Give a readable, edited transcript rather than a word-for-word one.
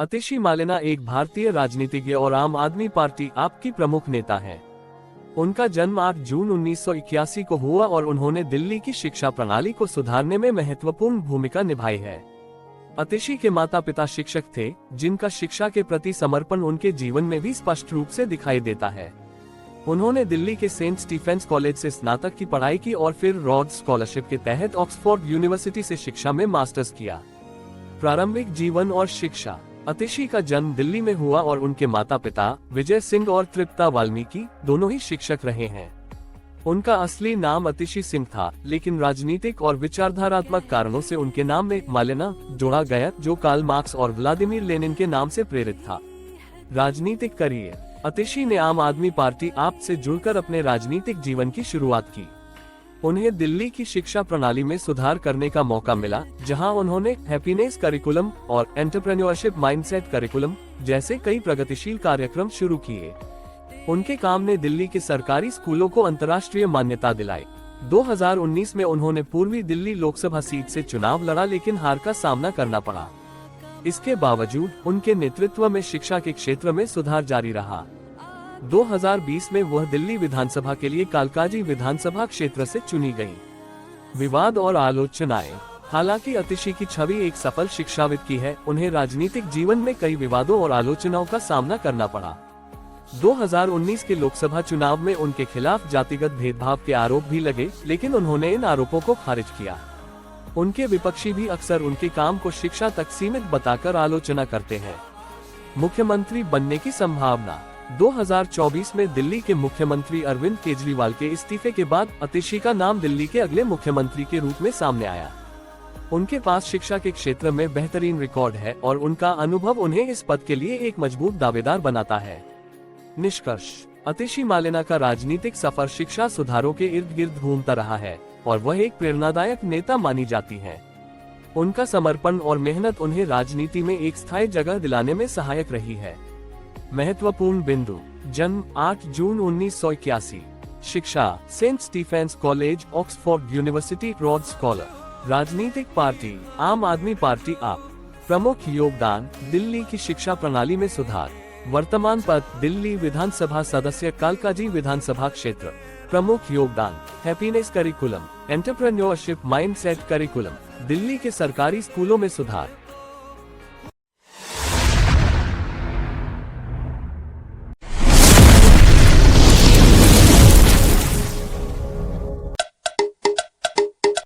अतिशी मालेना एक भारतीय राजनीतिज्ञ और आम आदमी पार्टी आप की प्रमुख नेता हैं। उनका जन्म 8 जून 1981 को हुआ और उन्होंने दिल्ली की शिक्षा प्रणाली को सुधारने में महत्वपूर्ण भूमिका निभाई है। अतिशी के माता पिता शिक्षक थे, जिनका शिक्षा के प्रति समर्पण उनके जीवन में भी स्पष्ट रूप से दिखाई देता है। उन्होंने दिल्ली के सेंट स्टीफेंस कॉलेज से स्नातक की पढ़ाई की और फिर रॉड्स स्कॉलरशिप के तहत ऑक्सफोर्ड यूनिवर्सिटी से शिक्षा में मास्टर्स किया। प्रारंभिक जीवन और शिक्षा। अतिशी का जन्म दिल्ली में हुआ और उनके माता पिता विजय सिंह और तृप्ता वाल्मीकि दोनों ही शिक्षक रहे हैं। उनका असली नाम अतिशी सिंह था, लेकिन राजनीतिक और विचारधारात्मक कारणों से उनके नाम में मालेना जोड़ा गया, जो कार्ल मार्क्स और व्लादिमीर लेनिन के नाम से प्रेरित था। राजनीतिक करियर। अतिशी ने आम आदमी पार्टी आप से जुड़कर अपने राजनीतिक जीवन की शुरुआत की। उन्हें दिल्ली की शिक्षा प्रणाली में सुधार करने का मौका मिला, जहां उन्होंने हैप्पीनेस करिकुलम और एंटरप्रेन्योरशिप माइंडसेट करिकुलम जैसे कई प्रगतिशील कार्यक्रम शुरू किए। उनके काम ने दिल्ली के सरकारी स्कूलों को अंतर्राष्ट्रीय मान्यता दिलाई। 2019 में उन्होंने पूर्वी दिल्ली लोकसभा सीट से चुनाव लड़ा, लेकिन हार का सामना करना पड़ा। इसके बावजूद उनके नेतृत्व में शिक्षा के क्षेत्र में सुधार जारी रहा। 2020 में वह दिल्ली विधानसभा के लिए कालकाजी विधानसभा क्षेत्र से चुनी गयी। विवाद और आलोचनाएं। हालांकि अतिशी की छवि एक सफल शिक्षाविद की है, उन्हें राजनीतिक जीवन में कई विवादों और आलोचनाओं का सामना करना पड़ा। 2019 के लोकसभा चुनाव में उनके खिलाफ जातिगत भेदभाव के आरोप भी लगे, लेकिन उन्होंने इन आरोपों को खारिज किया। उनके विपक्षी भी अक्सर उनके काम को शिक्षा तक सीमित बताकर आलोचना करते हैं। मुख्यमंत्री बनने की संभावना। 2024 में दिल्ली के मुख्यमंत्री अरविंद केजरीवाल के इस्तीफे के बाद अतिशी का नाम दिल्ली के अगले मुख्यमंत्री के रूप में सामने आया। उनके पास शिक्षा के क्षेत्र में बेहतरीन रिकॉर्ड है और उनका अनुभव उन्हें इस पद के लिए एक मजबूत दावेदार बनाता है। निष्कर्ष। अतिशी मालेना का राजनीतिक सफर शिक्षा सुधारों के इर्द गिर्द घूमता रहा है और वह एक प्रेरणादायक नेता मानी जाती हैं। उनका समर्पण और मेहनत उन्हें राजनीति में एक स्थायी जगह दिलाने में सहायक रही है। महत्वपूर्ण बिंदु। जन्म 8 जून 1981। शिक्षा saint Stephen's college, Oxford university, Rhodes scholar. राजनीतिक पार्टी आम आदमी पार्टी आप। प्रमुख योगदान दिल्ली की शिक्षा प्रणाली में सुधार। वर्तमान पद दिल्ली विधानसभा सदस्य, कालकाजी विधानसभा क्षेत्र। प्रमुख योगदान happiness curriculum, entrepreneurship mindset curriculum, Delhi के सरकारी स्कूलों में सुधार।